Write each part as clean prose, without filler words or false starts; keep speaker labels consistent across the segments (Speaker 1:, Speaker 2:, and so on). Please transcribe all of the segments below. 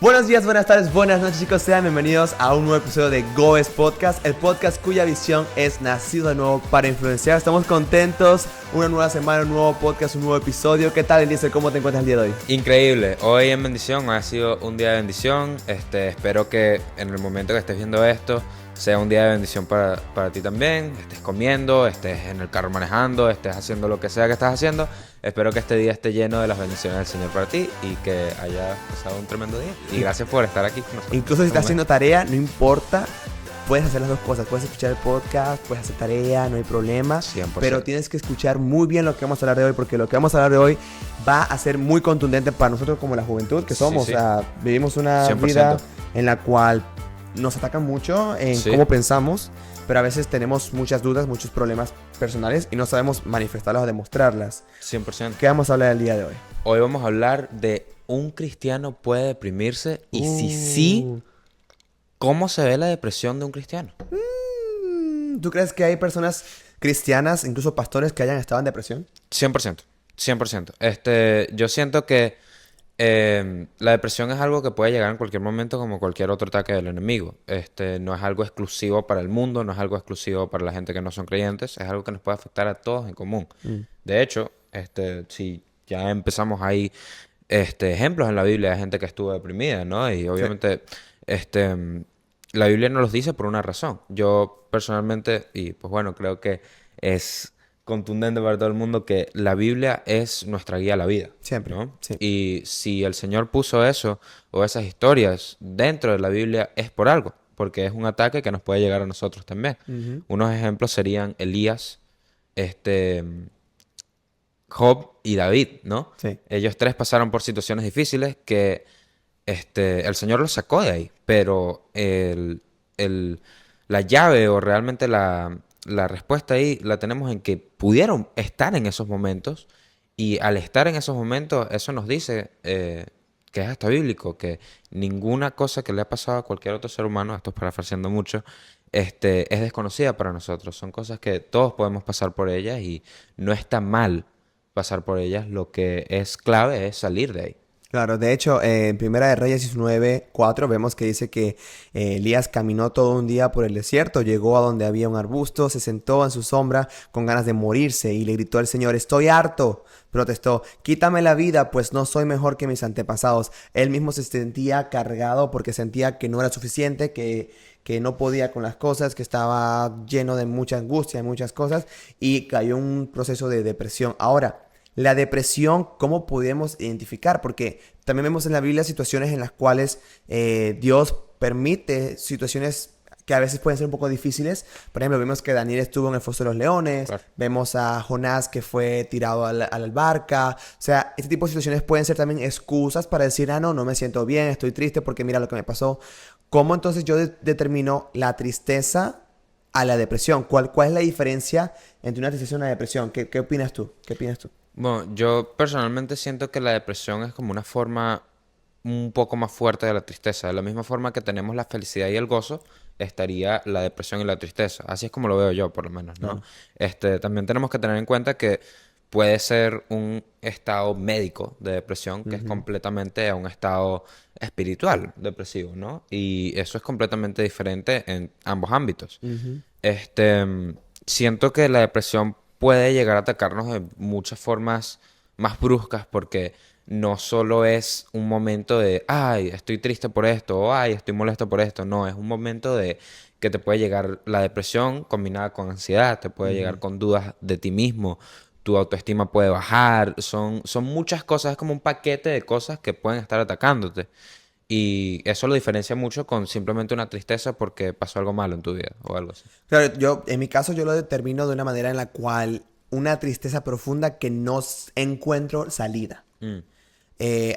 Speaker 1: Buenos días, buenas tardes, buenas noches, chicos. Sean bienvenidos a un nuevo episodio de Goes Podcast, el podcast cuya visión es nacido de nuevo para influenciar. Estamos contentos, una nueva semana, un nuevo podcast, un nuevo episodio. ¿Qué tal, Eliezer? ¿Cómo te encuentras el día de hoy?
Speaker 2: Increíble, hoy en bendición, ha sido un día de bendición. Espero que en el momento que estés viendo esto sea un día de bendición para ti también. Estés comiendo, estés en el carro manejando, estés haciendo lo que sea que estás haciendo. Espero que este día esté lleno de las bendiciones del Señor para ti y que haya pasado un tremendo día. Y gracias por estar aquí con nosotros.
Speaker 1: Incluso si estás haciendo tarea, no importa. Puedes hacer las dos cosas, puedes escuchar el podcast, puedes hacer tarea, no hay problema.
Speaker 2: 100%.
Speaker 1: Pero tienes que escuchar muy bien lo que vamos a hablar de hoy, porque lo que vamos a hablar de hoy va a ser muy contundente para nosotros como la juventud que somos.
Speaker 2: Sí.
Speaker 1: O sea, vivimos una
Speaker 2: 100%.
Speaker 1: vida en la cual nos atacan mucho en cómo pensamos, pero a veces tenemos muchas dudas, muchos problemas personales y no sabemos manifestarlas o demostrarlas.
Speaker 2: 100%.
Speaker 1: ¿Qué vamos a hablar el día de hoy?
Speaker 2: Hoy vamos a hablar de un cristiano puede deprimirse y si sí, ¿cómo se ve la depresión de un cristiano?
Speaker 1: ¿Tú crees que hay personas cristianas, incluso pastores, que hayan estado en depresión?
Speaker 2: 100%. 100%. Yo siento que la depresión es algo que puede llegar en cualquier momento como cualquier otro ataque del enemigo. No es algo exclusivo para el mundo, no es algo exclusivo para la gente que no son creyentes, es algo que nos puede afectar a todos en común. De hecho, si ya empezamos ahí ejemplos en la Biblia de gente que estuvo deprimida, ¿no? Y obviamente la Biblia nos los dice por una razón. Yo personalmente, y pues bueno, creo que es contundente para todo el mundo que la Biblia es nuestra guía a la vida.
Speaker 1: Siempre,
Speaker 2: ¿no?
Speaker 1: sí.
Speaker 2: Y si el Señor puso eso o esas historias dentro de la Biblia es por algo, porque es un ataque que nos puede llegar a nosotros también. Unos ejemplos serían Elías, Job y David, ¿no?
Speaker 1: Sí.
Speaker 2: Ellos tres pasaron por situaciones difíciles que el Señor los sacó de ahí, pero la llave o realmente la respuesta ahí la tenemos en que pudieron estar en esos momentos y al estar en esos momentos eso nos dice que es hasta bíblico, que ninguna cosa que le ha pasado a cualquier otro ser humano, esto es parafraseando mucho, es desconocida para nosotros. Son cosas que todos podemos pasar por ellas y no está mal pasar por ellas. Lo que es clave es salir de ahí.
Speaker 1: Claro, de hecho, en Primera de Reyes 19:4 vemos que dice que Elías caminó todo un día por el desierto, llegó a donde había un arbusto, se sentó en su sombra con ganas de morirse y le gritó al Señor: «Estoy harto», protestó, «quítame la vida, pues no soy mejor que mis antepasados». Él mismo se sentía cargado porque sentía que no era suficiente, que no podía con las cosas, que estaba lleno de mucha angustia, de muchas cosas, y cayó en un proceso de depresión. Ahora, la depresión, ¿cómo podemos identificar? Porque también vemos en la Biblia situaciones en las cuales Dios permite situaciones que a veces pueden ser un poco difíciles. Por ejemplo, vemos que Daniel estuvo en el foso de los leones. Claro. Vemos a Jonás que fue tirado a la barca. O sea, este tipo de situaciones pueden ser también excusas para decir, no me siento bien, estoy triste porque mira lo que me pasó. ¿Cómo entonces yo determino la tristeza a la depresión? ¿Cuál es la diferencia entre una tristeza y una depresión? ¿Qué opinas tú? ¿Qué opinas tú?
Speaker 2: Bueno, yo personalmente siento que la depresión es como una forma un poco más fuerte de la tristeza. De la misma forma que tenemos la felicidad y el gozo, estaría la depresión y la tristeza. Así es como lo veo yo, por lo menos, ¿no? También tenemos que tener en cuenta que puede ser un estado médico de depresión, que es completamente a un estado espiritual depresivo, ¿no? Y eso es completamente diferente en ambos ámbitos. Siento que la depresión puede llegar a atacarnos de muchas formas más bruscas porque no solo es un momento de, ay, estoy triste por esto, o ay, estoy molesto por esto. No, es un momento de que te puede llegar la depresión combinada con ansiedad, te puede llegar con dudas de ti mismo, tu autoestima puede bajar, son muchas cosas, es como un paquete de cosas que pueden estar atacándote. Y eso lo diferencia mucho con simplemente una tristeza porque pasó algo malo en tu vida o algo así.
Speaker 1: Claro, en mi caso yo lo determino de una manera en la cual una tristeza profunda que no encuentro salida.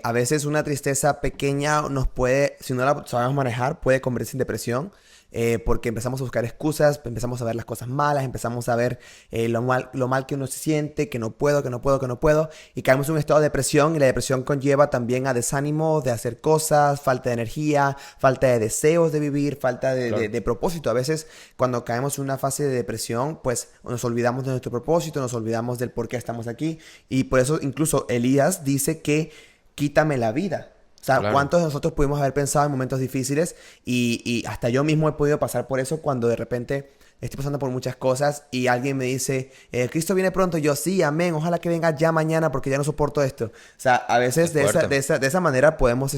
Speaker 1: A veces una tristeza pequeña nos puede, si no la sabemos manejar, puede convertirse en depresión. Porque empezamos a buscar excusas, empezamos a ver las cosas malas, empezamos a ver lo mal que uno se siente, que no puedo, y caemos en un estado de depresión, y la depresión conlleva también a desánimo de hacer cosas, falta de energía, falta de deseos de vivir, falta de propósito. A veces cuando caemos en una fase de depresión, pues nos olvidamos de nuestro propósito, nos olvidamos del por qué estamos aquí, y por eso incluso Elías dice que quítame la vida. O sea,
Speaker 2: Claro,
Speaker 1: ¿cuántos de nosotros pudimos haber pensado en momentos difíciles? Y hasta yo mismo he podido pasar por eso cuando de repente estoy pasando por muchas cosas y alguien me dice, Cristo viene pronto. Y yo, sí, amén, ojalá que venga ya mañana porque ya no soporto esto. O sea, a
Speaker 2: es
Speaker 1: veces
Speaker 2: fuerte.
Speaker 1: de esa manera podemos,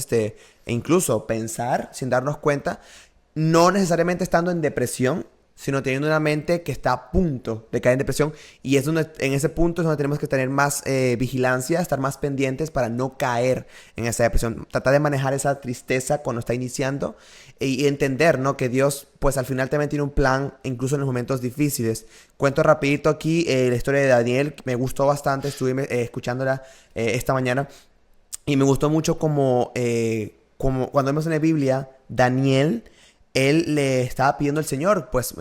Speaker 1: incluso pensar sin darnos cuenta, no necesariamente estando en depresión, sino teniendo una mente que está a punto de caer en depresión. Y es donde, en ese punto es donde tenemos que tener más vigilancia, estar más pendientes para no caer en esa depresión. Tratar de manejar esa tristeza cuando está iniciando y entender, ¿no? Que Dios, pues al final también tiene un plan, incluso en los momentos difíciles. Cuento rapidito aquí la historia de Daniel, me gustó bastante, estuve escuchándola esta mañana. Y me gustó mucho como cuando vemos en la Biblia, Daniel, él le estaba pidiendo al Señor, pues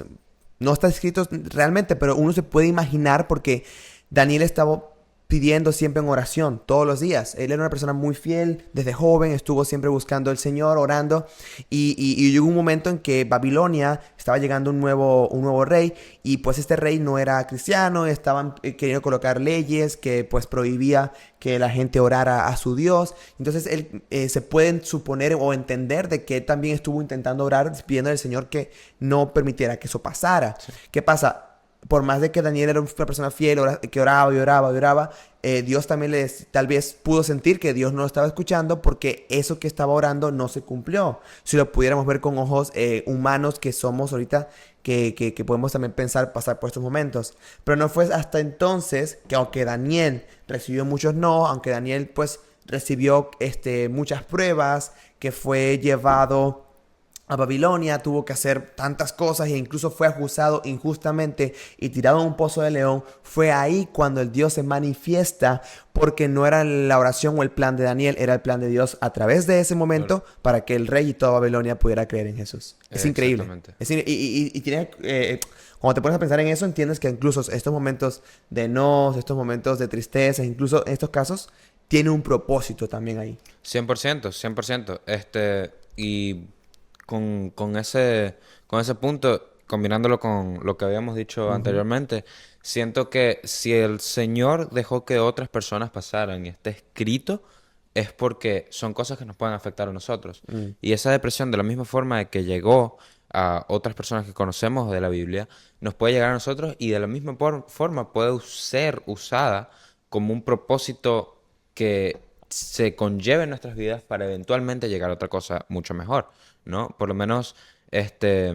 Speaker 1: no está escrito realmente, pero uno se puede imaginar porque Daniel estaba pidiendo siempre en oración todos los días. Él era una persona muy fiel, desde joven estuvo siempre buscando al Señor, orando. Y llegó un momento en que Babilonia estaba llegando un nuevo rey y pues este rey no era cristiano, estaban queriendo colocar leyes que pues prohibía que la gente orara a su Dios. Entonces él se pueden suponer o entender de que él también estuvo intentando orar, pidiendo al Señor que no permitiera que eso pasara.
Speaker 2: Sí.
Speaker 1: ¿Qué pasa? Por más de que Daniel era una persona fiel, que oraba y oraba y oraba, Dios también tal vez pudo sentir que Dios no lo estaba escuchando porque eso que estaba orando no se cumplió. Si lo pudiéramos ver con ojos humanos que somos ahorita, que podemos también pensar pasar por estos momentos. Pero no fue hasta entonces que aunque Daniel recibió muchos no, aunque Daniel pues recibió muchas pruebas, que fue llevado a Babilonia, tuvo que hacer tantas cosas e incluso fue acusado injustamente y tirado en un pozo de león. Fue ahí cuando el Dios se manifiesta porque no era la oración o el plan de Daniel, era el plan de Dios a través de ese
Speaker 2: Claro.
Speaker 1: momento para que el rey y toda Babilonia pudiera creer en Jesús. Es increíble.
Speaker 2: Exactamente.
Speaker 1: Cuando te pones a pensar en eso, entiendes que incluso estos momentos de no, estos momentos de tristeza, incluso en estos casos, tiene un propósito también ahí.
Speaker 2: 100%, 100%. Y con ese punto, combinándolo con lo que habíamos dicho
Speaker 1: Ujú.
Speaker 2: anteriormente, siento que si el Señor dejó que otras personas pasaran y esté escrito, es porque son cosas que nos pueden afectar a nosotros.
Speaker 1: Mm.
Speaker 2: Y esa depresión, de la misma forma de que llegó a otras personas que conocemos de la Biblia, nos puede llegar a nosotros y de la misma forma puede ser usada como un propósito que se conlleve en nuestras vidas para eventualmente llegar a otra cosa mucho mejor, ¿no? Por lo menos está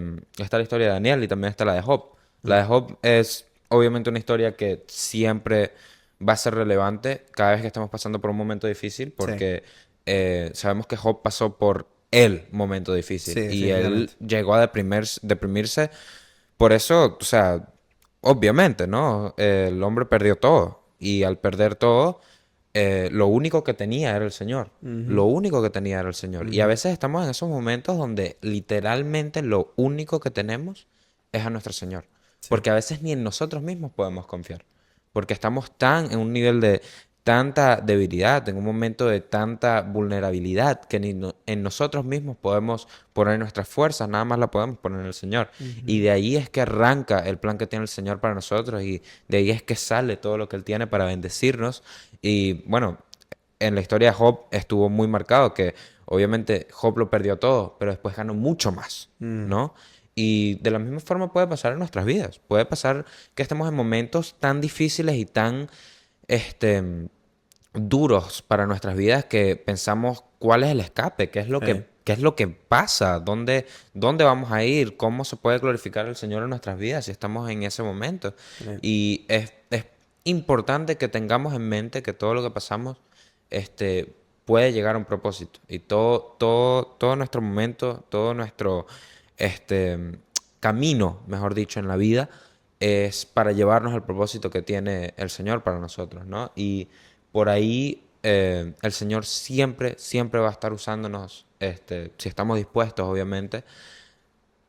Speaker 2: la historia de Daniel y también está la de Job. La de
Speaker 1: Mm.
Speaker 2: Job es obviamente una historia que siempre va a ser relevante cada vez que estamos pasando por un momento difícil,
Speaker 1: Sí,
Speaker 2: porque sabemos que Job pasó por el momento
Speaker 1: sí,
Speaker 2: difícil y él
Speaker 1: definitivamente.
Speaker 2: llegó a deprimirse. Por eso, o sea, obviamente, ¿no? El hombre perdió todo y al perder todo, lo único que tenía era el Señor.
Speaker 1: Ujú,
Speaker 2: Lo único que tenía era el Señor. Y a
Speaker 1: ujú.
Speaker 2: veces estamos en esos momentos donde literalmente lo único que tenemos es a nuestro Señor.
Speaker 1: Sí.
Speaker 2: Porque a veces ni en nosotros mismos podemos confiar. Porque estamos tan en un nivel de tanta debilidad, en un momento de tanta vulnerabilidad, que ni en nosotros mismos podemos poner nuestras fuerzas, nada más la podemos poner en el Señor. Y
Speaker 1: Ujú.
Speaker 2: de ahí es que arranca el plan que tiene el Señor para nosotros y de ahí es que sale todo lo que Él tiene para bendecirnos. Y bueno, en la historia de Job estuvo muy marcado que obviamente Job lo perdió todo, pero después ganó mucho más,
Speaker 1: Mm.
Speaker 2: ¿no? Y de la misma forma puede pasar en nuestras vidas. Puede pasar que estemos en momentos tan difíciles y tan este, duros para nuestras vidas que pensamos cuál es el escape,
Speaker 1: Sí,
Speaker 2: qué es lo que pasa, dónde vamos a ir, cómo se puede glorificar al Señor en nuestras vidas si estamos en ese momento.
Speaker 1: sí.
Speaker 2: Y es importante que tengamos en mente que todo lo que pasamos puede llegar a un propósito. Y todo nuestro momento, todo nuestro este, camino, mejor dicho, en la vida, es para llevarnos al propósito que tiene el Señor para nosotros, ¿no? Y por ahí el Señor siempre, siempre va a estar usándonos, si estamos dispuestos, obviamente,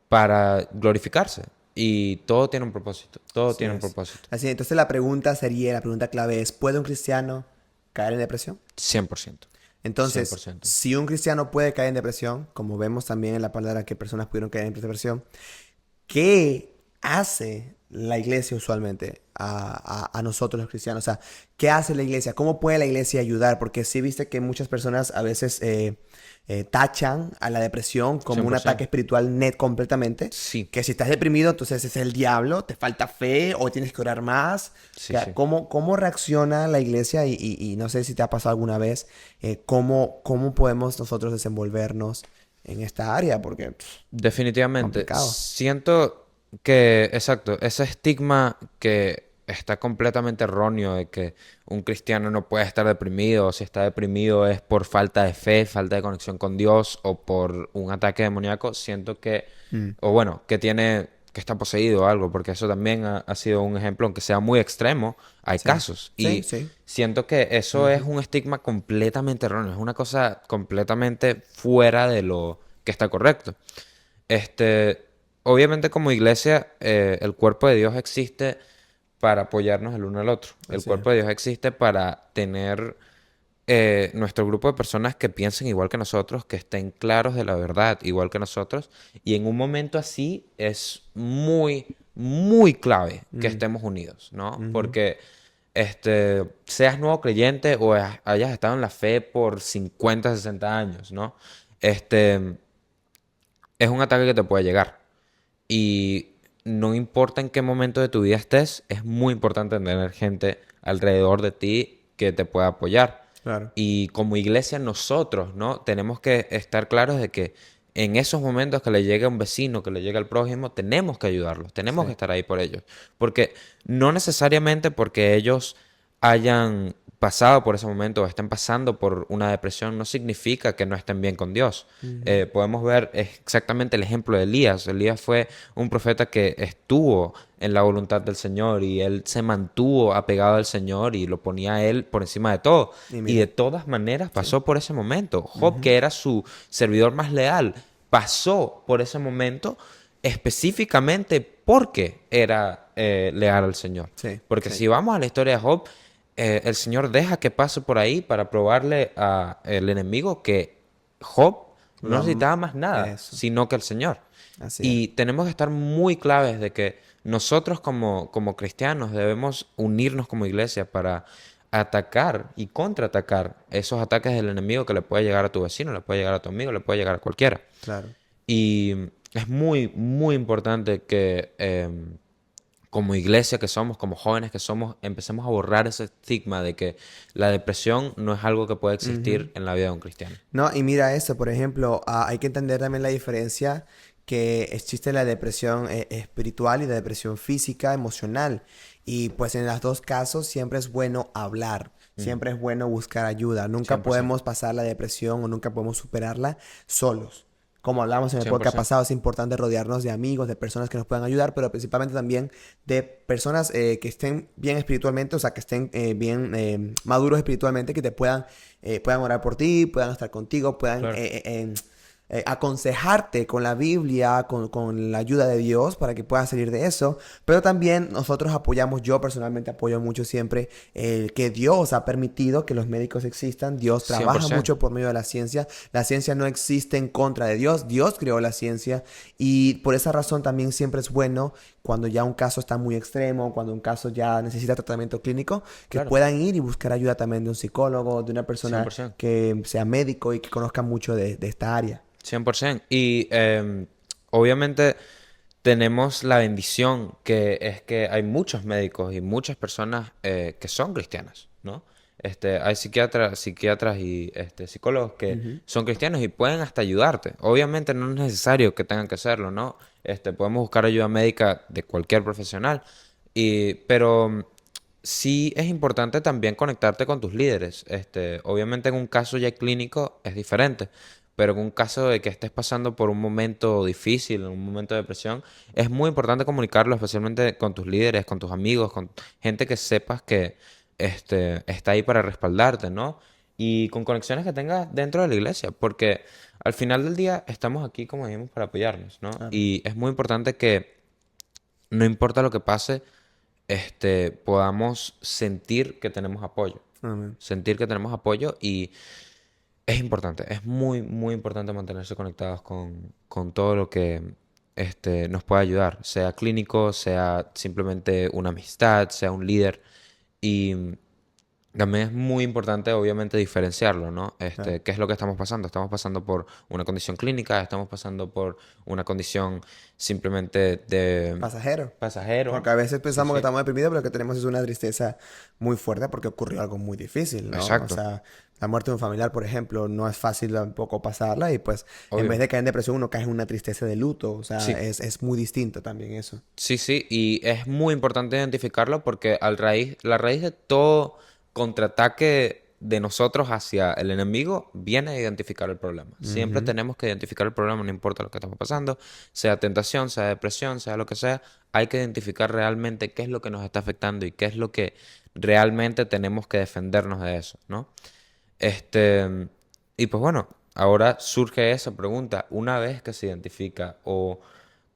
Speaker 2: para glorificarse. Y todo tiene un propósito, todo
Speaker 1: Así
Speaker 2: tiene un
Speaker 1: es.
Speaker 2: propósito.
Speaker 1: Así, entonces la pregunta clave es, ¿puede un cristiano caer en depresión?
Speaker 2: 100%,
Speaker 1: Entonces,
Speaker 2: 100%.
Speaker 1: si un cristiano puede caer en depresión, como vemos también en la palabra que personas pudieron caer en depresión, ¿qué hace la iglesia usualmente a nosotros los cristianos? O sea, ¿qué hace la iglesia? ¿Cómo puede la iglesia ayudar? Porque sí viste que muchas personas a veces tachan a la depresión como un ataque
Speaker 2: 100%.
Speaker 1: espiritual net completamente.
Speaker 2: Sí,
Speaker 1: Que si estás deprimido, entonces es el diablo, te falta fe o tienes que orar más.
Speaker 2: sí, sí.
Speaker 1: ¿Cómo reacciona la iglesia? Y no sé si te ha pasado alguna vez, ¿cómo podemos nosotros desenvolvernos en esta área? Porque
Speaker 2: Definitivamente.
Speaker 1: complicado.
Speaker 2: Siento que, exacto, ese estigma que está completamente erróneo de que un cristiano no puede estar deprimido, o si está deprimido es por falta de fe, falta de conexión con Dios o por un ataque demoníaco, siento que,
Speaker 1: Mm.
Speaker 2: o bueno, que está poseído o algo, porque eso también ha sido un ejemplo, aunque sea muy extremo, hay
Speaker 1: Sí,
Speaker 2: casos.
Speaker 1: sí,
Speaker 2: Y
Speaker 1: sí.
Speaker 2: siento que eso es
Speaker 1: Ujú.
Speaker 2: un estigma completamente erróneo, es una cosa completamente fuera de lo que está correcto. Este, obviamente como iglesia, el cuerpo de Dios existe para apoyarnos el uno al otro. El
Speaker 1: Así es.
Speaker 2: cuerpo de Dios existe para tener nuestro grupo de personas que piensen igual que nosotros, que estén claros de la verdad igual que nosotros. Y en un momento así es muy, muy clave que
Speaker 1: Mm,
Speaker 2: estemos unidos, ¿no?
Speaker 1: ujú.
Speaker 2: Porque seas nuevo creyente o hayas estado en la fe por 50 60 años, ¿no? Este, es un ataque que te puede llegar. Y no importa en qué momento de tu vida estés, es muy importante tener gente alrededor de ti que te pueda apoyar.
Speaker 1: Claro.
Speaker 2: Y como iglesia nosotros, ¿no? Tenemos que estar claros de que en esos momentos que le llegue a un vecino, que le llegue al prójimo, tenemos que ayudarlos, tenemos que
Speaker 1: Sí.
Speaker 2: estar ahí por ellos. Porque no necesariamente porque ellos hayan pasado por ese momento o estén pasando por una depresión, no significa que no estén bien con Dios.
Speaker 1: Ujú.
Speaker 2: Podemos ver exactamente el ejemplo de Elías. Elías fue un profeta que estuvo en la voluntad del Señor y él se mantuvo apegado al Señor y lo ponía a él por encima de todo.
Speaker 1: Y
Speaker 2: Y de
Speaker 1: mira.
Speaker 2: todas maneras
Speaker 1: Sí.
Speaker 2: pasó por ese momento. Job,
Speaker 1: Ujú.
Speaker 2: que era su servidor más leal, pasó por ese momento específicamente porque era leal al Señor.
Speaker 1: Sí,
Speaker 2: Porque
Speaker 1: sí.
Speaker 2: si vamos a la historia de Job, el Señor deja que pase por ahí para probarle al enemigo que Job no
Speaker 1: Lo am-
Speaker 2: necesitaba más nada,
Speaker 1: Eso.
Speaker 2: sino que el Señor.
Speaker 1: Así es.
Speaker 2: Y tenemos que estar muy claves de que nosotros como cristianos debemos unirnos como iglesia para atacar y contraatacar esos ataques del enemigo que le puede llegar a tu vecino, le puede llegar a tu amigo, le puede llegar a cualquiera.
Speaker 1: Claro.
Speaker 2: Y es muy, muy importante que como iglesia que somos, como jóvenes que somos, empecemos a borrar ese estigma de que la depresión no es algo que puede
Speaker 1: Ujú.
Speaker 2: existir en la vida de un cristiano.
Speaker 1: No, y mira esto, por ejemplo, hay que entender también la diferencia que existe la depresión espiritual y la depresión física, emocional. Y pues en los dos casos siempre es bueno hablar,
Speaker 2: Ujú.
Speaker 1: siempre es bueno buscar ayuda. Nunca
Speaker 2: 100%.
Speaker 1: podemos pasar la depresión o nunca podemos superarla solos. Como hablamos en el podcast
Speaker 2: 100%.
Speaker 1: pasado, es importante rodearnos de amigos, de personas que nos puedan ayudar, pero principalmente también de personas que estén bien espiritualmente, o sea, que estén bien maduros espiritualmente, que te puedan orar por ti, puedan estar contigo, puedan
Speaker 2: Claro.
Speaker 1: aconsejarte con la Biblia, con la ayuda de Dios para que puedas salir de eso. Pero también nosotros apoyamos, yo personalmente apoyo mucho siempre que Dios ha permitido que los médicos existan. Dios trabaja
Speaker 2: 100%.
Speaker 1: mucho por medio de la ciencia. La ciencia no existe en contra de Dios. Dios creó la ciencia y por esa razón también siempre es bueno cuando ya un caso está muy extremo, cuando un caso ya necesita tratamiento clínico, que
Speaker 2: Claro.
Speaker 1: puedan ir y buscar ayuda también de un psicólogo, de una persona
Speaker 2: 100%.
Speaker 1: que sea médico y que conozca mucho de esta área.
Speaker 2: 100%. Y obviamente tenemos la bendición que es que hay muchos médicos y muchas personas que son cristianas, ¿no? Hay psiquiatras y psicólogos que
Speaker 1: Ujú.
Speaker 2: son cristianos y pueden hasta ayudarte. Obviamente no es necesario que tengan que hacerlo, ¿no? Podemos buscar ayuda médica de cualquier profesional. Pero sí es importante también conectarte con tus líderes. Obviamente en un caso ya clínico es diferente, pero en un caso de que estés pasando por un momento difícil, en un momento de depresión, es muy importante comunicarlo, especialmente con tus líderes, con tus amigos, con gente que sepas que está ahí para respaldarte, ¿no? Y con conexiones que tengas dentro de la iglesia, porque al final del día estamos aquí, como dijimos, para apoyarnos, ¿no?
Speaker 1: Claro.
Speaker 2: Y es muy importante que no importa lo que pase, podamos sentir que tenemos apoyo.
Speaker 1: Amén.
Speaker 2: Sentir que tenemos apoyo y es importante, es muy, muy importante mantenerse conectados con todo lo que nos puede ayudar, sea clínico, sea simplemente una amistad, sea un líder. Y también es muy importante, obviamente, diferenciarlo, ¿no?
Speaker 1: Claro.
Speaker 2: ¿Qué es lo que estamos pasando? Estamos pasando por una condición clínica, estamos pasando por una condición simplemente de
Speaker 1: Pasajero.
Speaker 2: pasajero.
Speaker 1: Porque a veces
Speaker 2: Sí,
Speaker 1: pensamos que
Speaker 2: sí.
Speaker 1: estamos deprimidos, pero lo que tenemos es una tristeza muy fuerte porque ocurrió algo muy difícil, ¿no? O
Speaker 2: Exacto.
Speaker 1: sea, la muerte de un familiar, por ejemplo, no es fácil tampoco pasarla y pues en vez
Speaker 2: Obvio.
Speaker 1: de caer en depresión uno cae en una tristeza de luto. O sea,
Speaker 2: Sí.
Speaker 1: es muy distinto también eso.
Speaker 2: Sí, sí, y es muy importante identificarlo porque la raíz de todo contraataque de nosotros hacia el enemigo viene de identificar el problema. Siempre
Speaker 1: Ujú.
Speaker 2: tenemos que identificar el problema, no importa lo que estamos pasando, sea tentación, sea depresión, sea lo que sea, hay que identificar realmente qué es lo que nos está afectando y qué es lo que realmente tenemos que defendernos de eso, ¿no? Este, y pues bueno, ahora surge esa pregunta, una vez que se identifica o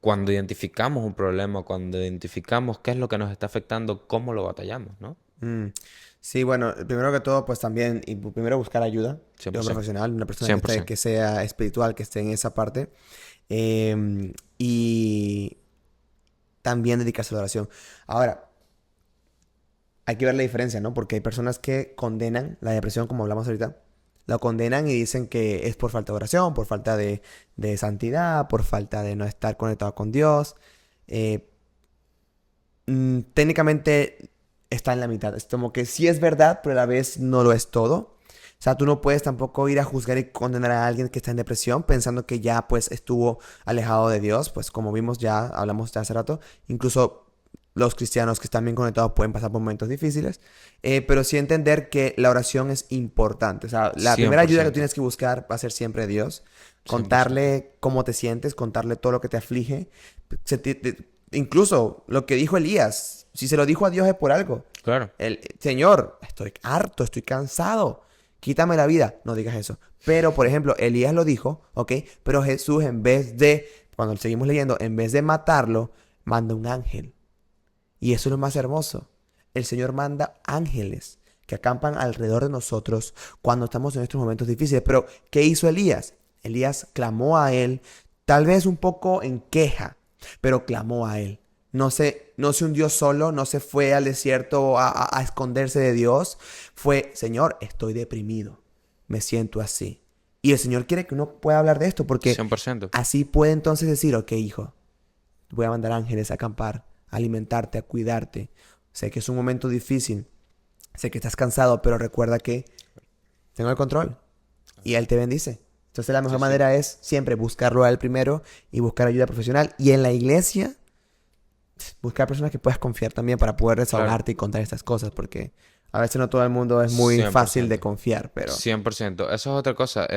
Speaker 2: cuando identificamos un problema, cuando identificamos qué es lo que nos está afectando, cómo lo batallamos, ¿no?
Speaker 1: Mm. Sí, bueno, primero que todo, pues también, primero buscar ayuda de un
Speaker 2: 100%.
Speaker 1: profesional, una persona
Speaker 2: 100%.
Speaker 1: que sea espiritual, que esté en esa parte. Y también dedicarse a la oración. Ahora, hay que ver la diferencia, ¿no? Porque hay personas que condenan la depresión, como hablamos ahorita. La condenan y dicen que es por falta de oración, por falta de santidad, por falta de no estar conectado con Dios. Eh, técnicamente está en la mitad. Es como que sí es verdad, pero a la vez no lo es todo. O sea, tú no puedes tampoco ir a juzgar y condenar a alguien que está en depresión pensando que ya pues estuvo alejado de Dios. Pues como vimos ya, hablamos de hace rato, incluso los cristianos que están bien conectados pueden pasar por momentos difíciles. Pero sí entender que la oración es importante. O sea, la
Speaker 2: cien
Speaker 1: primera
Speaker 2: por
Speaker 1: ayuda que
Speaker 2: ciento
Speaker 1: tienes que buscar va a ser siempre Dios.
Speaker 2: 100%.
Speaker 1: Contarle cómo te sientes, contarle todo lo que te aflige. Incluso lo que dijo Elías, si se lo dijo a Dios es por algo.
Speaker 2: Claro.
Speaker 1: El Señor, estoy harto, estoy cansado, quítame la vida. No digas eso. Pero, por ejemplo, Elías lo dijo, ¿ok? Pero Jesús, en vez de, cuando seguimos leyendo, en vez de matarlo, manda un ángel. Y eso es lo más hermoso. El Señor manda ángeles que acampan alrededor de nosotros cuando estamos en estos momentos difíciles. Pero, ¿qué hizo Elías? Elías clamó a él, tal vez un poco en queja, pero clamó a él. No se hundió solo, no se fue al desierto a esconderse de Dios. Fue, Señor, estoy deprimido, me siento así. Y el Señor quiere que uno pueda hablar de esto porque
Speaker 2: 100%.
Speaker 1: así puede entonces decir, ok, hijo, voy a mandar ángeles a acampar, a alimentarte, a cuidarte. Sé que es un momento difícil, sé que estás cansado, pero recuerda que tengo el control y Él te bendice. Entonces la
Speaker 2: Sí,
Speaker 1: mejor
Speaker 2: sí.
Speaker 1: manera es siempre buscarlo a Él primero y buscar ayuda profesional. Y en la iglesia, buscar personas que puedas confiar también para poder
Speaker 2: Claro.
Speaker 1: desahogarte y contar estas cosas, porque a veces no todo el mundo es muy
Speaker 2: cien por
Speaker 1: fácil de
Speaker 2: ciento
Speaker 1: confiar, pero
Speaker 2: 100%. Eso es otra cosa.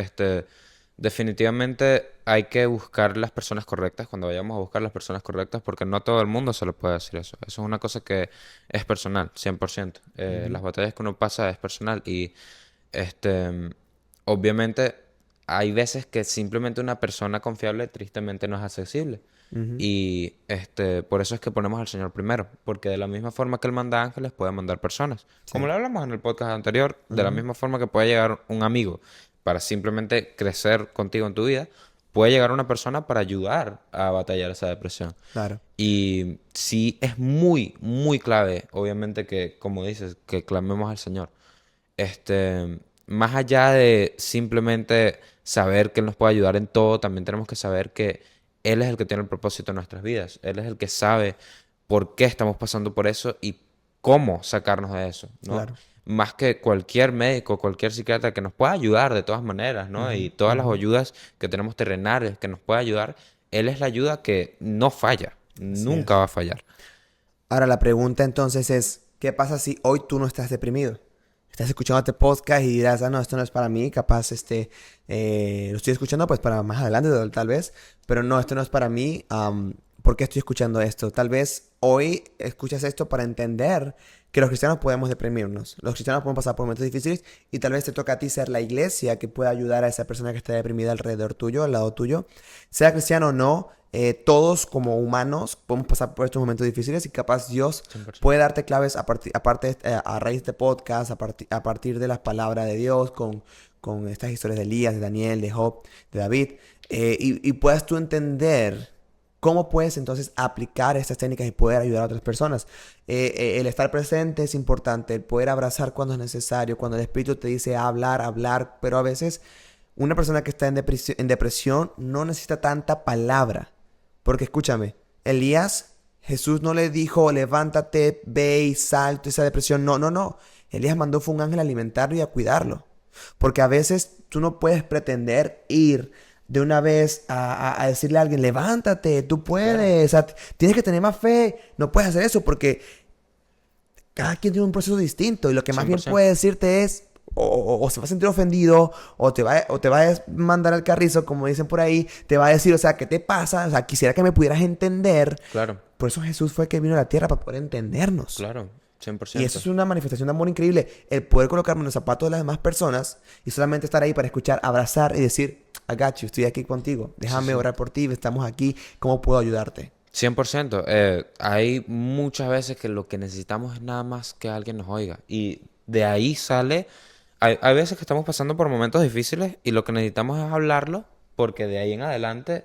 Speaker 2: Definitivamente hay que buscar las personas correctas cuando vayamos a buscar las personas correctas porque no todo el mundo se le puede decir eso. Eso es una cosa que es personal, 100%.
Speaker 1: ujú,
Speaker 2: Las batallas que uno pasa es personal y este, obviamente hay veces que simplemente una persona confiable tristemente no es accesible.
Speaker 1: ujú,
Speaker 2: Y por eso es que ponemos al Señor primero, porque de la misma forma que Él manda ángeles, puede mandar personas. Como
Speaker 1: sí,
Speaker 2: le hablamos en el podcast anterior, de la
Speaker 1: ujú,
Speaker 2: misma forma que puede llegar un amigo para simplemente crecer contigo en tu vida, puede llegar una persona para ayudar a batallar esa depresión.
Speaker 1: claro,
Speaker 2: Y sí es muy, muy clave, obviamente, que, como dices, que clamemos al Señor. Más allá de simplemente saber que Él nos puede ayudar en todo, también tenemos que saber que Él es el que tiene el propósito en nuestras vidas. Él es el que sabe por qué estamos pasando por eso y cómo sacarnos de eso, ¿no?
Speaker 1: claro,
Speaker 2: Más que cualquier médico, cualquier psiquiatra que nos pueda ayudar de todas maneras, ¿no?
Speaker 1: ujú,
Speaker 2: Y todas las
Speaker 1: ujú,
Speaker 2: ayudas que tenemos terrenales que nos pueda ayudar, Él es la ayuda que no falla,
Speaker 1: así
Speaker 2: nunca
Speaker 1: es.
Speaker 2: va a fallar.
Speaker 1: Ahora la pregunta entonces es, ¿qué pasa si hoy tú no estás deprimido? Estás escuchando este podcast y dirás, ah, no, esto no es para mí, capaz lo estoy escuchando pues para más adelante tal vez, pero no, esto no es para mí, ¿por qué estoy escuchando esto? Tal vez hoy escuchas esto para entender que los cristianos podemos deprimirnos, los cristianos podemos pasar por momentos difíciles y tal vez te toca a ti ser la iglesia que pueda ayudar a esa persona que está deprimida alrededor tuyo, al lado tuyo, sea cristiano o no. Todos como humanos podemos pasar por estos momentos difíciles y capaz Dios
Speaker 2: 100%.
Speaker 1: puede darte claves aparte, a raíz de podcast, a partir de las palabras de Dios, con estas historias de Elías, de Daniel, de Job, de David, y puedas tú entender, ¿Cómo puedes entonces aplicar estas técnicas y poder ayudar a otras personas? El estar presente es importante, el poder abrazar cuando es necesario, cuando el Espíritu te dice hablar, hablar, pero a veces una persona que está en depresión no necesita tanta palabra. Porque escúchame, Elías, Jesús no le dijo, levántate, ve y salte esa depresión. No, no, no. Elías mandó fue un ángel a alimentarlo y a cuidarlo. Porque a veces tú no puedes pretender ir de una vez a decirle a alguien, levántate, tú
Speaker 2: Claro,
Speaker 1: puedes, o sea, tienes que tener más fe. No puedes hacer eso porque cada quien tiene un proceso distinto y lo que más bien
Speaker 2: 100%.
Speaker 1: puede decirte es o se va a sentir ofendido o te va a mandar al carrizo, como dicen por ahí, te va a decir, o sea, ¿qué te pasa? O sea, quisiera que me pudieras entender.
Speaker 2: Claro,
Speaker 1: Por eso Jesús fue que vino a la tierra para poder entendernos.
Speaker 2: claro,
Speaker 1: Y eso
Speaker 2: 100%.
Speaker 1: es una manifestación de amor increíble, el poder colocarme en los zapatos de las demás personas y solamente estar ahí para escuchar, abrazar y decir, I got you, estoy aquí contigo,
Speaker 2: Sí,
Speaker 1: déjame
Speaker 2: sí.
Speaker 1: orar por ti, estamos aquí, ¿cómo puedo ayudarte?
Speaker 2: 100%. Hay muchas veces que lo que necesitamos es nada más que alguien nos oiga. Y de ahí sale. Hay veces que estamos pasando por momentos difíciles y lo que necesitamos es hablarlo, porque de ahí en adelante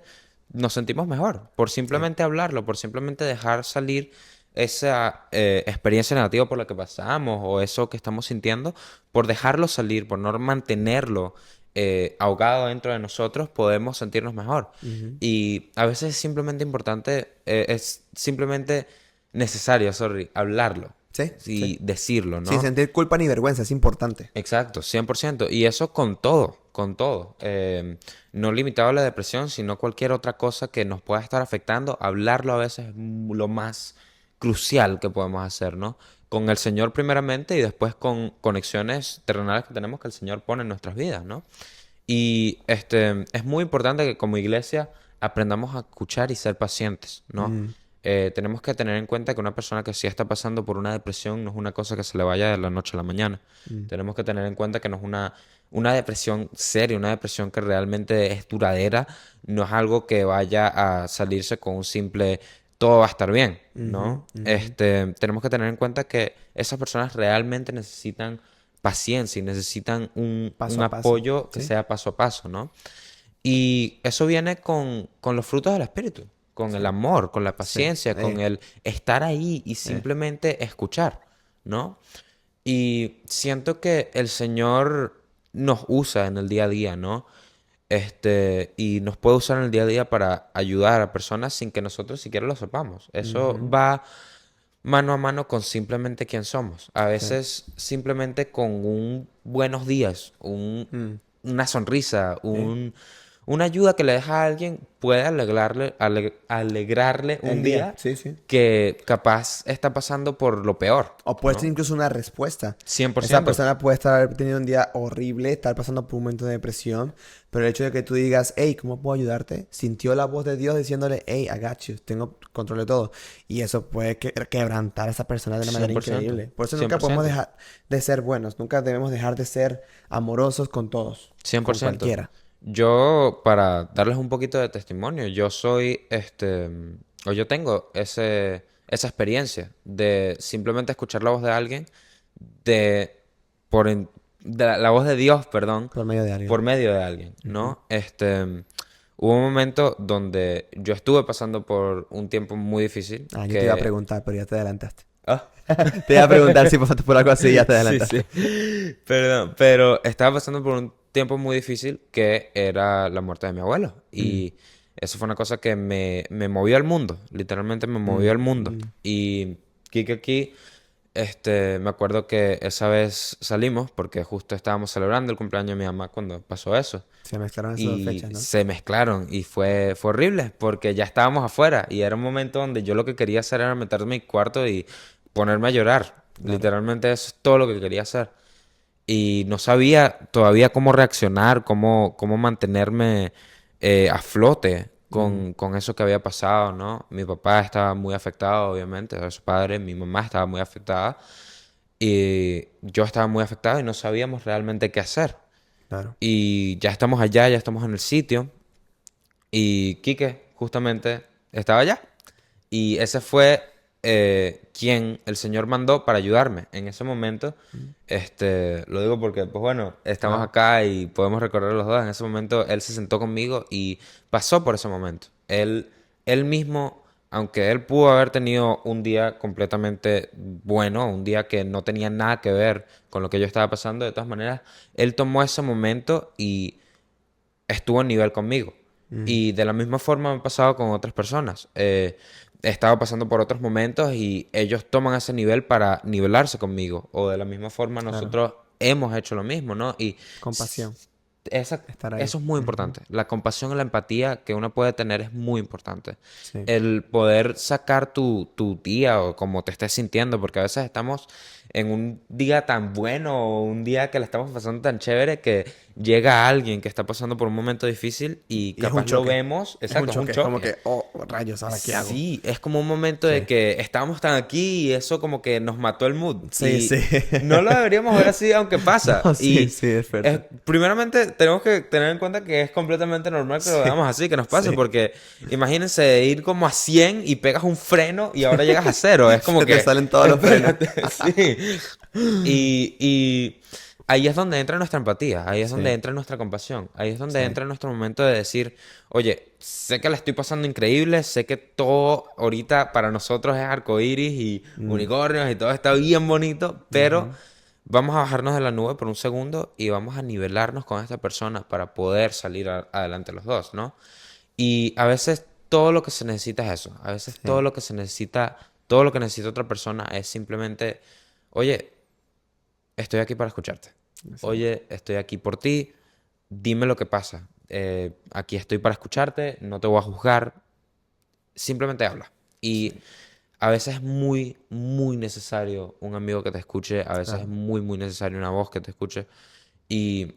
Speaker 2: nos sentimos mejor. Por
Speaker 1: Sí.
Speaker 2: simplemente hablarlo, por simplemente dejar salir esa experiencia negativa por la que pasamos o eso que estamos sintiendo, por dejarlo salir, por no mantenerlo ahogado dentro de nosotros, podemos sentirnos mejor.
Speaker 1: Ujú.
Speaker 2: Y a veces es simplemente importante, es simplemente necesario, sorry, hablarlo
Speaker 1: Sí, sí.
Speaker 2: y decirlo,
Speaker 1: Sin
Speaker 2: ¿no?
Speaker 1: sentir culpa ni vergüenza, es importante.
Speaker 2: Exacto, 100%. Y eso con todo, con todo. No limitado a la depresión, sino cualquier otra cosa que nos pueda estar afectando. Hablarlo a veces es lo más crucial que podemos hacer, ¿no? Con el Señor primeramente y después con conexiones terrenales que tenemos que el Señor pone en nuestras vidas, ¿no? Y es muy importante que como iglesia aprendamos a escuchar y ser pacientes, ¿no?
Speaker 1: Mm,
Speaker 2: Tenemos que tener en cuenta que una persona que sí está pasando por una depresión no es una cosa que se le vaya de la noche a la mañana.
Speaker 1: mm.
Speaker 2: Tenemos que tener en cuenta que no es una depresión seria, una depresión que realmente es duradera, no es algo que vaya a salirse con un simple todo va a estar bien,
Speaker 1: Ujú,
Speaker 2: ¿no?
Speaker 1: ujú.
Speaker 2: Tenemos que tener en cuenta que esas personas realmente necesitan paciencia y necesitan un
Speaker 1: Paso a paso,
Speaker 2: apoyo que
Speaker 1: ¿sí?
Speaker 2: sea paso a paso, ¿no? Y eso viene con los frutos del Espíritu, con el
Speaker 1: Sí,
Speaker 2: amor, con la
Speaker 1: sí.
Speaker 2: paciencia, con el estar ahí y
Speaker 1: Eh.
Speaker 2: simplemente escuchar, ¿no? Y siento que el Señor nos usa en el día a día, ¿no? Y nos puede usar en el día a día para ayudar a personas sin que nosotros siquiera lo sepamos. Eso
Speaker 1: Ujú,
Speaker 2: va mano a mano con simplemente quién somos. A
Speaker 1: sí.
Speaker 2: veces simplemente con un buenos días,
Speaker 1: Mm,
Speaker 2: una sonrisa,
Speaker 1: sí.
Speaker 2: una ayuda que le deja a alguien puede alegrarle
Speaker 1: El
Speaker 2: un
Speaker 1: día,
Speaker 2: día
Speaker 1: sí, sí.
Speaker 2: que capaz está pasando por lo peor,
Speaker 1: O puede ser
Speaker 2: ¿no?
Speaker 1: incluso una respuesta.
Speaker 2: cien por
Speaker 1: Esa
Speaker 2: ciento
Speaker 1: persona puede estar teniendo un día horrible, estar pasando por un momento de depresión, pero el hecho de que tú digas, hey, ¿cómo puedo ayudarte? Sintió la voz de Dios diciéndole, hey, I got you, tengo control de todo. Y eso puede quebrantar a esa persona de una manera
Speaker 2: 100%,
Speaker 1: increíble. Por eso
Speaker 2: cien
Speaker 1: nunca
Speaker 2: por
Speaker 1: podemos
Speaker 2: ciento,
Speaker 1: dejar de ser buenos, nunca debemos dejar de ser amorosos con todos,
Speaker 2: 100%.
Speaker 1: cualquiera.
Speaker 2: Yo, para darles un poquito de testimonio, yo soy, o yo tengo esa experiencia de simplemente escuchar la voz de alguien, de, de la voz de Dios, perdón,
Speaker 1: Por medio de
Speaker 2: por
Speaker 1: alguien.
Speaker 2: medio de alguien,
Speaker 1: Ujú.
Speaker 2: ¿no? Hubo un momento donde yo estuve pasando por un tiempo muy difícil
Speaker 1: Ah, yo te iba a
Speaker 2: que...
Speaker 1: preguntar, pero ya te adelantaste.
Speaker 2: Ah.
Speaker 1: Te iba a preguntar si pasaste por algo así y ya te
Speaker 2: Sí, sí.
Speaker 1: adelantaste.
Speaker 2: Perdón, pero estaba pasando por un tiempo muy difícil que era la muerte de mi abuelo.
Speaker 1: Mm,
Speaker 2: Y eso fue una cosa que me movió al mundo. Literalmente me movió
Speaker 1: mm,
Speaker 2: al mundo.
Speaker 1: mm.
Speaker 2: Y Kike aquí, me acuerdo que esa vez salimos porque justo estábamos celebrando el cumpleaños de mi mamá cuando pasó eso.
Speaker 1: Se mezclaron esas dos
Speaker 2: Y
Speaker 1: fechas, ¿no?
Speaker 2: se mezclaron y fue horrible porque ya estábamos afuera y era un momento donde yo lo que quería hacer era meterme en mi cuarto y ponerme a llorar.
Speaker 1: Claro.
Speaker 2: Literalmente eso es todo lo que quería hacer. Y no sabía todavía cómo reaccionar, cómo mantenerme a flote
Speaker 1: Mm,
Speaker 2: con eso que había pasado, ¿no? Mi papá estaba muy afectado, obviamente, a su padre, mi mamá estaba muy afectada y yo estaba muy afectado y no sabíamos realmente qué hacer.
Speaker 1: claro.
Speaker 2: Y ya estamos allá, ya estamos en el sitio. Y Quique, justamente, estaba allá. Y ese fue quien el Señor mandó para ayudarme en ese momento.
Speaker 1: Mm,
Speaker 2: Lo digo porque, pues bueno, estamos
Speaker 1: claro.
Speaker 2: acá y podemos recorrer los dos. En ese momento él se sentó conmigo y pasó por ese momento. Él él mismo, aunque él pudo haber tenido un día completamente bueno, un día que no tenía nada que ver con lo que yo estaba pasando, de todas maneras, él tomó ese momento y estuvo a nivel conmigo.
Speaker 1: Mm,
Speaker 2: Y de la misma forma me ha pasado con otras personas. He estado pasando por otros momentos y ellos toman ese nivel para nivelarse conmigo. O de la misma forma
Speaker 1: claro.
Speaker 2: nosotros hemos hecho lo mismo, ¿no? Y
Speaker 1: Compasión.
Speaker 2: Eso
Speaker 1: Estar ahí.
Speaker 2: es muy
Speaker 1: Ujú.
Speaker 2: importante. La compasión y la empatía que uno puede tener es muy importante.
Speaker 1: Sí.
Speaker 2: El poder sacar tu día o como te estés sintiendo, porque a veces estamos en un día tan bueno o un día que la estamos pasando tan chévere que llega alguien que está pasando por un momento difícil y
Speaker 1: Y es un
Speaker 2: capaz lo
Speaker 1: choque.
Speaker 2: vemos.
Speaker 1: Es un
Speaker 2: Exacto, es un
Speaker 1: choque. Es como
Speaker 2: choque.
Speaker 1: que, oh, rayos, ¿ahora qué hago?
Speaker 2: Sí, es como un momento de
Speaker 1: Sí.
Speaker 2: que estábamos tan aquí y eso como que nos mató el mood.
Speaker 1: Sí, sí.
Speaker 2: Y no lo deberíamos ver así, aunque pasa.
Speaker 1: No, sí,
Speaker 2: Y
Speaker 1: sí, es verdad.
Speaker 2: primeramente tenemos que tener en cuenta que es completamente normal que lo
Speaker 1: Sí,
Speaker 2: veamos así, que nos pase,
Speaker 1: sí.
Speaker 2: porque imagínense ir como a 100 y pegas un freno y ahora llegas a cero. Es como
Speaker 1: Se te
Speaker 2: que,
Speaker 1: salen todos los frenos.
Speaker 2: espérate, sí. Y ahí es donde entra nuestra empatía, ahí es donde
Speaker 1: Sí,
Speaker 2: entra nuestra compasión, ahí es donde
Speaker 1: sí.
Speaker 2: entra nuestro momento de decir, oye, sé que la estoy pasando increíble, sé que todo ahorita para nosotros es arcoíris y
Speaker 1: Mm,
Speaker 2: unicornios y todo está bien bonito, pero
Speaker 1: ujú.
Speaker 2: vamos a bajarnos de la nube por un segundo y vamos a nivelarnos con esta persona para poder salir adelante los dos, ¿no? Y a veces todo lo que se necesita es eso, a veces todo
Speaker 1: Sí,
Speaker 2: lo que se necesita, todo lo que necesita otra persona es simplemente, oye, estoy aquí para escucharte.
Speaker 1: exacto.
Speaker 2: Oye, estoy aquí por ti. Dime lo que pasa. Aquí estoy para escucharte. No te voy a juzgar. Simplemente habla.
Speaker 1: Sí,
Speaker 2: Y a veces es muy, muy necesario un amigo que te escuche. A veces es
Speaker 1: claro.
Speaker 2: muy, muy necesario una voz que te escuche. Y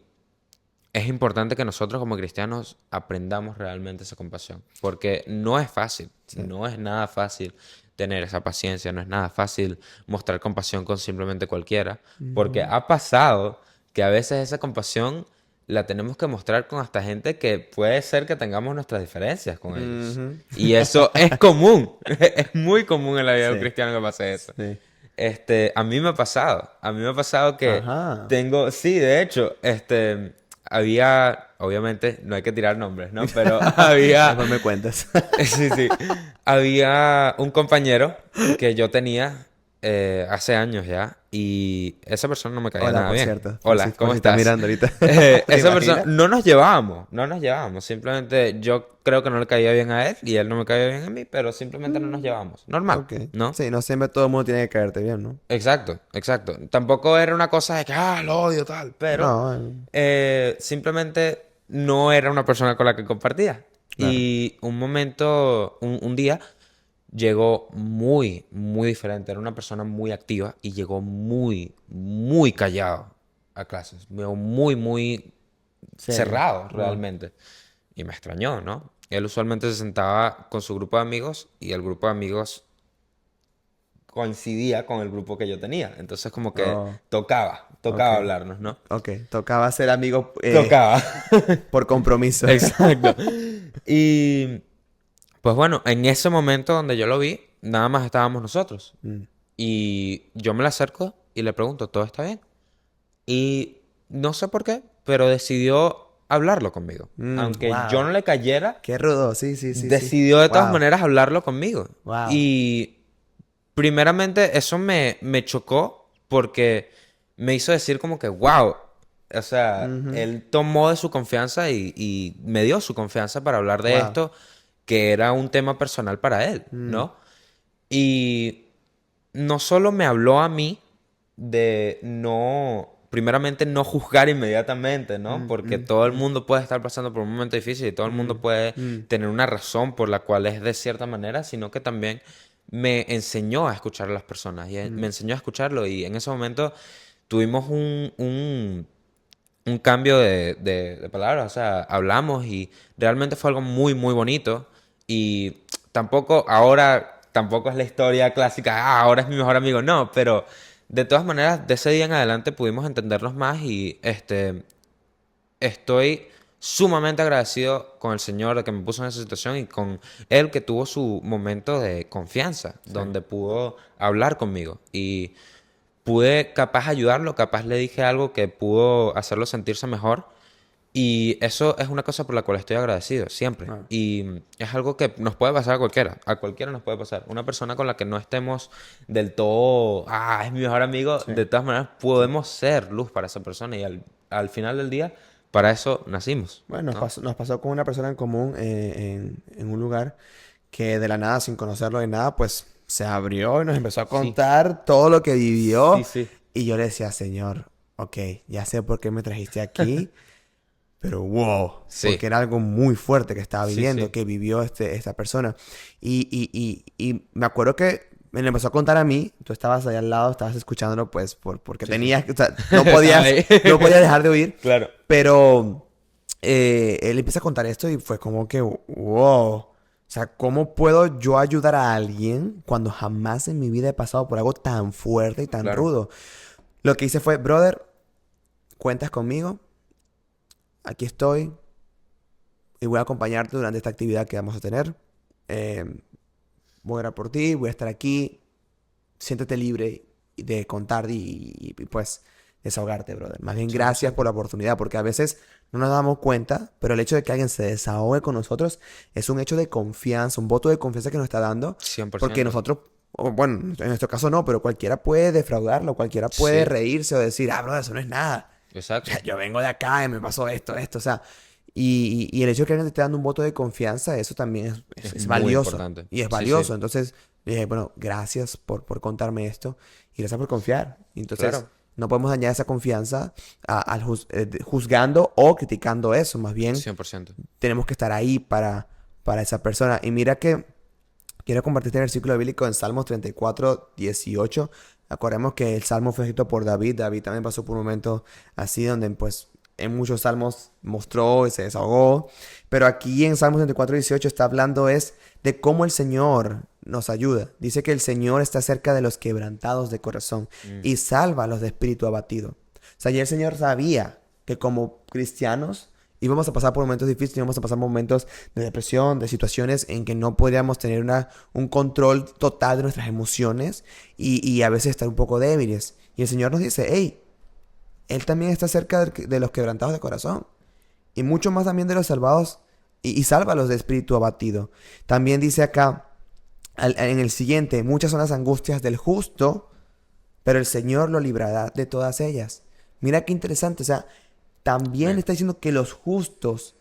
Speaker 2: es importante que nosotros como cristianos aprendamos realmente esa compasión. Porque no es fácil.
Speaker 1: Sí.
Speaker 2: No es nada fácil tener esa paciencia. No es nada fácil mostrar compasión con simplemente cualquiera. Porque
Speaker 1: Ujú.
Speaker 2: ha pasado que a veces esa compasión la tenemos que mostrar con hasta gente que puede ser que tengamos nuestras diferencias con ellos.
Speaker 1: Ujú.
Speaker 2: Y eso es común. Es muy común en la vida de un
Speaker 1: Sí,
Speaker 2: cristiano que pase eso.
Speaker 1: sí.
Speaker 2: A mí me ha pasado. A mí me ha pasado que
Speaker 1: Ajá.
Speaker 2: tengo, sí, de hecho, había, obviamente, no hay que tirar nombres, ¿no? Pero
Speaker 1: Después me cuentas.
Speaker 2: sí, sí, había un compañero que yo tenía hace años ya y esa persona no me caía
Speaker 1: Hola,
Speaker 2: nada
Speaker 1: por
Speaker 2: bien.
Speaker 1: cierto,
Speaker 2: Hola,
Speaker 1: por
Speaker 2: ¿cómo
Speaker 1: si estás
Speaker 2: estás?
Speaker 1: mirando ahorita. ¿Te
Speaker 2: Esa persona,
Speaker 1: imaginas?
Speaker 2: no nos llevábamos, simplemente yo creo que no le caía bien a él y él no me caía bien a mí, pero simplemente no nos
Speaker 1: Mm,
Speaker 2: llevábamos, normal,
Speaker 1: ok.
Speaker 2: ¿no?
Speaker 1: Sí, no siempre todo el mundo tiene que caerte bien, ¿no?
Speaker 2: Exacto, exacto. Tampoco era una cosa de que, lo odio tal, pero
Speaker 1: No,
Speaker 2: simplemente no era una persona con la que compartía.
Speaker 1: claro.
Speaker 2: Y un momento, un día, llegó muy, muy diferente. Era una persona muy activa y llegó muy, muy callado a clases. Llegó muy, muy
Speaker 1: Serio.
Speaker 2: cerrado
Speaker 1: Wow.
Speaker 2: realmente. Y me extrañó, ¿no? Él usualmente se sentaba con su grupo de amigos y el grupo de amigos coincidía con el grupo que yo tenía. Entonces como que
Speaker 1: Oh, ok.
Speaker 2: tocaba hablarnos, ¿no?
Speaker 1: Ok. Tocaba ser amigo
Speaker 2: Tocaba.
Speaker 1: por compromiso.
Speaker 2: Exacto. Y pues bueno, en ese momento donde yo lo vi, nada más estábamos nosotros.
Speaker 1: Mm,
Speaker 2: Y yo me le acerco y le pregunto, ¿todo está bien? Y no sé por qué, pero decidió hablarlo conmigo. Aunque yo
Speaker 1: wow.
Speaker 2: no le cayera,
Speaker 1: Qué rudo. Sí, sí, sí, sí.
Speaker 2: decidió de todas
Speaker 1: Wow.
Speaker 2: maneras hablarlo conmigo.
Speaker 1: Wow.
Speaker 2: Y primeramente eso me chocó porque me hizo decir como que, wow, o sea,
Speaker 1: Ujú.
Speaker 2: él tomó de su confianza y me dio su confianza para hablar de
Speaker 1: Wow.
Speaker 2: esto, que era un tema personal para él,
Speaker 1: Mm,
Speaker 2: ¿no? Y no solo me habló a mí de no, primeramente no juzgar inmediatamente, ¿no? Porque todo el
Speaker 1: mm,
Speaker 2: mundo puede estar pasando por un momento difícil y todo el mundo
Speaker 1: mm,
Speaker 2: puede
Speaker 1: mm,
Speaker 2: tener una razón por la cual es de cierta manera, sino que también me enseñó a escuchar a las personas y me
Speaker 1: mm,
Speaker 2: enseñó a escucharlo y en ese momento tuvimos un cambio de palabras, o sea, hablamos y realmente fue algo muy, muy bonito y tampoco, ahora, tampoco es la historia clásica, ahora es mi mejor amigo, no, pero de todas maneras, de ese día en adelante pudimos entendernos más y estoy sumamente agradecido con el Señor de que me puso en esa situación y con Él que tuvo su momento de confianza,
Speaker 1: sí.
Speaker 2: donde pudo hablar conmigo y pude capaz ayudarlo, capaz le dije algo que pudo hacerlo sentirse mejor Y eso es una cosa por la cual estoy agradecido, siempre.
Speaker 1: Ah.
Speaker 2: Y es algo que nos puede pasar a cualquiera nos puede pasar. Una persona con la que no estemos del todo, es mi mejor amigo,
Speaker 1: Sí,
Speaker 2: de todas maneras
Speaker 1: sí.
Speaker 2: podemos ser luz para esa persona y al final del día, para eso nacimos,
Speaker 1: Bueno,
Speaker 2: ¿no?
Speaker 1: nos pasó con una persona en común en un lugar que de la nada, sin conocerlo de nada, pues se abrió y nos empezó a
Speaker 2: Sí,
Speaker 1: contar todo lo que
Speaker 2: sí,
Speaker 1: vivió.
Speaker 2: sí.
Speaker 1: Y yo le decía, Señor, ok, ya sé por qué me trajiste aquí, pero wow,
Speaker 2: Sí,
Speaker 1: porque era algo muy fuerte que estaba
Speaker 2: sí,
Speaker 1: viviendo,
Speaker 2: sí.
Speaker 1: que vivió esta persona. Y me acuerdo que me lo empezó a contar a mí, tú estabas ahí al lado, estabas escuchándolo, pues, porque
Speaker 2: Sí, sí.
Speaker 1: tenías, o sea,
Speaker 2: Estaba ahí.
Speaker 1: no podías dejar de oír,
Speaker 2: Claro.
Speaker 1: pero él empieza a contar esto y fue como que, wow, o sea, ¿cómo puedo yo ayudar a alguien cuando jamás en mi vida he pasado por algo tan fuerte y tan
Speaker 2: Claro.
Speaker 1: rudo? Lo que hice fue, brother, cuentas conmigo, aquí estoy y voy a acompañarte durante esta actividad que vamos a tener. Eh, voy a orar por ti, voy a estar aquí, siéntete libre de contar y, pues desahogarte, brother. Más bien
Speaker 2: cien por
Speaker 1: gracias por
Speaker 2: ciento
Speaker 1: la oportunidad, porque a veces no nos damos cuenta, pero el hecho de que alguien se desahogue con nosotros es un hecho de confianza, un voto de confianza que nos está dando,
Speaker 2: cien por
Speaker 1: porque
Speaker 2: ciento
Speaker 1: nosotros, o bueno, en nuestro caso no, pero cualquiera puede defraudarlo, cualquiera puede
Speaker 2: Sí,
Speaker 1: reírse o decir, brother, eso no es nada. O sea,
Speaker 2: exacto.
Speaker 1: yo vengo de acá y me pasó esto, o sea, y el hecho de que alguien te esté dando un voto de confianza, eso también
Speaker 2: Es
Speaker 1: es
Speaker 2: muy
Speaker 1: valioso.
Speaker 2: importante.
Speaker 1: Y es
Speaker 2: Sí, sí.
Speaker 1: valioso. Entonces, dije, bueno, gracias por contarme esto y gracias por confiar. Y entonces,
Speaker 2: Claro.
Speaker 1: no podemos dañar esa confianza juzgando o criticando eso. Más bien,
Speaker 2: 100%.
Speaker 1: tenemos que estar ahí para esa persona. Y mira que quiero compartir este versículo bíblico en Salmos 34:18. Acordemos que el salmo fue escrito por David. David también pasó por un momento así donde pues en muchos salmos mostró y se desahogó. Pero aquí en Salmos 34:18 está hablando es de cómo el Señor nos ayuda. Dice que el Señor está cerca de los quebrantados de corazón
Speaker 2: Mm,
Speaker 1: y salva a los de espíritu abatido. O sea, ya el Señor sabía que como cristianos íbamos a pasar por momentos difíciles, íbamos a pasar momentos de depresión, de situaciones en que no podíamos tener un control total de nuestras emociones y a veces estar un poco débiles. Y el Señor nos dice, hey, Él también está cerca de los quebrantados de corazón y mucho más también de los salvados y salva a los de espíritu abatido. También dice acá, en el siguiente, muchas son las angustias del justo, pero el Señor lo librará de todas ellas. Mira qué interesante, o sea, también
Speaker 2: amén.
Speaker 1: está diciendo que los justos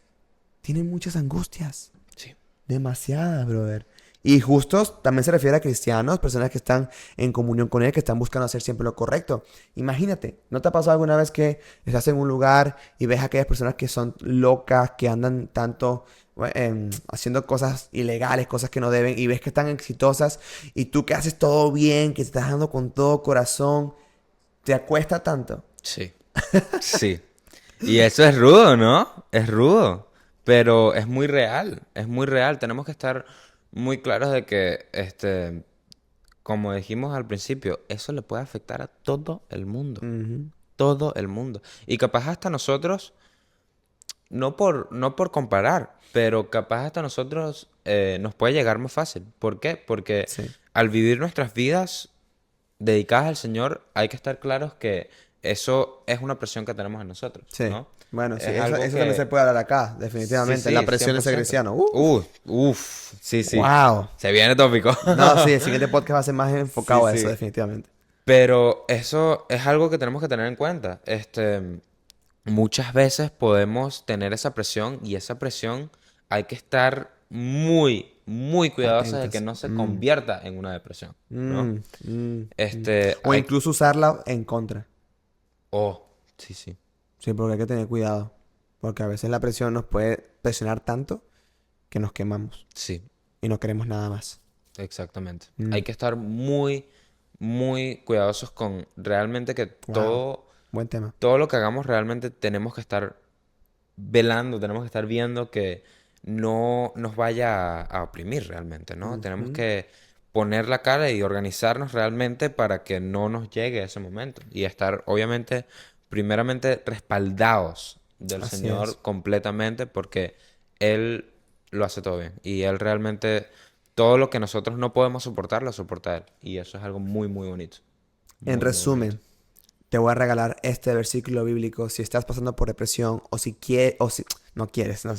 Speaker 1: tienen muchas angustias.
Speaker 2: Sí.
Speaker 1: Demasiadas, brother. Y justos también se refiere a cristianos, personas que están en comunión con Él, que están buscando hacer siempre lo correcto. Imagínate, ¿no te ha pasado alguna vez que estás en un lugar y ves a aquellas personas que son locas, que andan tanto haciendo cosas ilegales, cosas que no deben, y ves que están exitosas, y tú que haces todo bien, que te estás dando con todo corazón, te acuesta tanto?
Speaker 2: Sí. Sí. Y eso es rudo, ¿no? Es rudo. Pero es muy real. Es muy real. Tenemos que estar muy claros de que, como dijimos al principio, eso le puede afectar a todo el mundo.
Speaker 1: Ujú.
Speaker 2: Todo el mundo. Y capaz hasta nosotros, no por comparar, pero capaz hasta nosotros nos puede llegar más fácil. ¿Por qué? Porque
Speaker 1: Sí.
Speaker 2: al vivir nuestras vidas dedicadas al Señor, hay que estar claros que eso es una presión que tenemos en nosotros,
Speaker 1: Sí.
Speaker 2: ¿no?
Speaker 1: Bueno, sí,
Speaker 2: Es
Speaker 1: eso,
Speaker 2: algo
Speaker 1: eso también se
Speaker 2: que...
Speaker 1: puede hablar acá,
Speaker 2: Sí,
Speaker 1: definitivamente. La
Speaker 2: sí,
Speaker 1: presión de ser
Speaker 2: 100%.
Speaker 1: cristiano. Uf.
Speaker 2: Sí, sí.
Speaker 1: Wow.
Speaker 2: Se viene tópico.
Speaker 1: No, sí, el siguiente podcast va a ser más
Speaker 2: Sí,
Speaker 1: enfocado a eso,
Speaker 2: sí.
Speaker 1: definitivamente.
Speaker 2: Pero eso es algo que tenemos que tener en cuenta. Muchas veces podemos tener esa presión y esa presión hay que estar muy, muy cuidadosos de que
Speaker 1: Atentos.
Speaker 2: no se convierta en una depresión, ¿no?
Speaker 1: Mm. O
Speaker 2: Hay...
Speaker 1: incluso usarla en contra.
Speaker 2: Oh, sí, sí,
Speaker 1: Sí, porque hay que tener cuidado. Porque a veces la presión nos puede presionar tanto que nos quemamos
Speaker 2: sí,
Speaker 1: y no queremos nada más.
Speaker 2: exactamente.
Speaker 1: Mm.
Speaker 2: Hay que estar muy, muy cuidadosos con realmente que
Speaker 1: Wow.
Speaker 2: todo,
Speaker 1: Buen tema.
Speaker 2: todo lo que hagamos realmente tenemos que estar velando, tenemos que estar viendo que no nos vaya a oprimir realmente, ¿no? Tenemos
Speaker 1: Ujú.
Speaker 2: que poner la cara y organizarnos realmente para que no nos llegue ese momento y estar, obviamente, primeramente respaldados del
Speaker 1: Así es.
Speaker 2: Señor completamente porque Él lo hace todo bien y Él realmente todo lo que nosotros no podemos soportar lo soporta Él y eso es algo muy, muy bonito,
Speaker 1: En
Speaker 2: muy, muy bonito.
Speaker 1: resumen, te voy a regalar este versículo bíblico si estás pasando por depresión o si quieres, o si no quieres, no,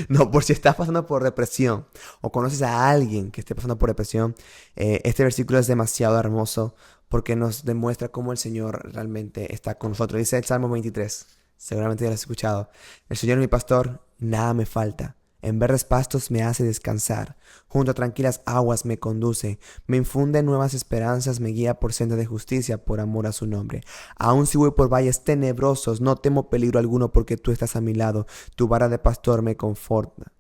Speaker 1: no, por si estás pasando por depresión o conoces a alguien que esté pasando por depresión. Este versículo es demasiado hermoso porque nos demuestra cómo el Señor realmente está con nosotros. Dice el Salmo 23, seguramente ya lo has escuchado. El Señor es mi pastor, nada me falta. En verdes pastos me hace descansar, junto a tranquilas aguas me conduce, me infunde nuevas esperanzas, me guía por senda de justicia, por amor a su nombre. Aun si voy por valles tenebrosos, no temo peligro alguno porque tú estás a mi lado, tu vara de pastor me conforta.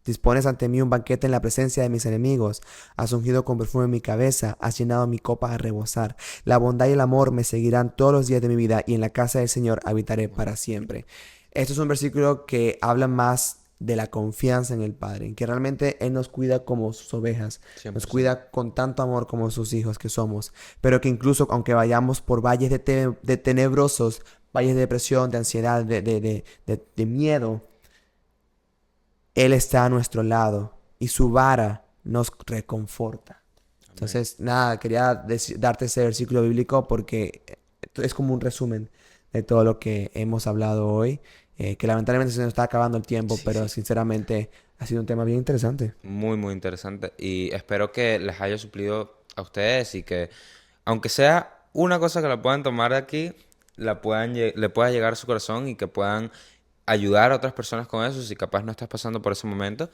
Speaker 1: Dispones ante mí un banquete en la presencia de mis enemigos, has ungido con perfume mi cabeza, has llenado mi copa a rebosar. La bondad y el amor me seguirán todos los días de mi vida y en la casa del Señor habitaré para siempre. Esto es un versículo que habla más de la confianza en el Padre, en que realmente Él nos cuida como sus ovejas, nos
Speaker 2: 100%.
Speaker 1: cuida con tanto amor como sus hijos que somos, pero que incluso aunque vayamos por valles de tenebrosos, valles de depresión, de ansiedad, de miedo, Él está a nuestro lado y su vara nos reconforta.
Speaker 2: Amén.
Speaker 1: Entonces, nada, quería darte ese versículo bíblico porque es como un resumen de todo lo que hemos hablado hoy. Que lamentablemente se nos está acabando el tiempo,
Speaker 2: Sí,
Speaker 1: pero
Speaker 2: sí.
Speaker 1: sinceramente ha sido un tema bien interesante.
Speaker 2: Muy, muy interesante. Y espero que les haya suplido a ustedes y que, aunque sea una cosa que la puedan tomar de aquí, le pueda llegar a su corazón y que puedan ayudar a otras personas con eso si capaz no estás pasando por ese momento.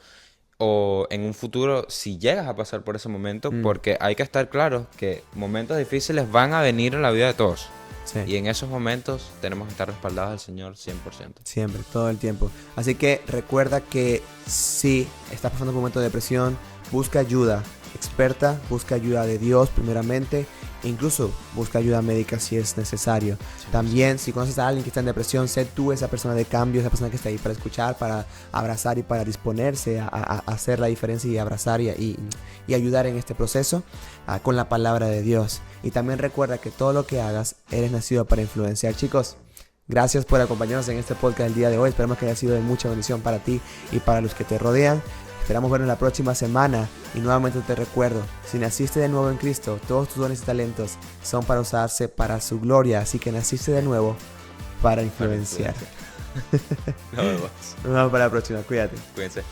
Speaker 2: O en un futuro, si llegas a pasar por ese momento,
Speaker 1: Mm,
Speaker 2: porque hay que estar claros que momentos difíciles van a venir en la vida de todos.
Speaker 1: sí,
Speaker 2: Y en esos momentos tenemos que estar respaldados del Señor 100%.
Speaker 1: siempre, todo el tiempo. Así que recuerda que si estás pasando por un momento de depresión, busca ayuda experta, busca ayuda de Dios primeramente, e incluso busca ayuda médica si es necesario.
Speaker 2: 100%.
Speaker 1: También si conoces a alguien que está en depresión, sé tú esa persona de cambio, esa persona que está ahí para escuchar, para abrazar y para disponerse a hacer la diferencia y abrazar y ayudar en este proceso con la palabra de Dios. Y también recuerda que todo lo que hagas, eres nacido para influenciar. Chicos, gracias por acompañarnos en este podcast el día de hoy. Esperamos que haya sido de mucha bendición para ti y para los que te rodean. Esperamos vernos la próxima semana y nuevamente te recuerdo, si naciste de nuevo en Cristo, todos tus dones y talentos son para usarse para su gloria, así que naciste de nuevo para
Speaker 2: Para
Speaker 1: influenciar.
Speaker 2: influencia. Nos vemos.
Speaker 1: Nos vemos para la próxima, cuídate.
Speaker 2: Cuídense.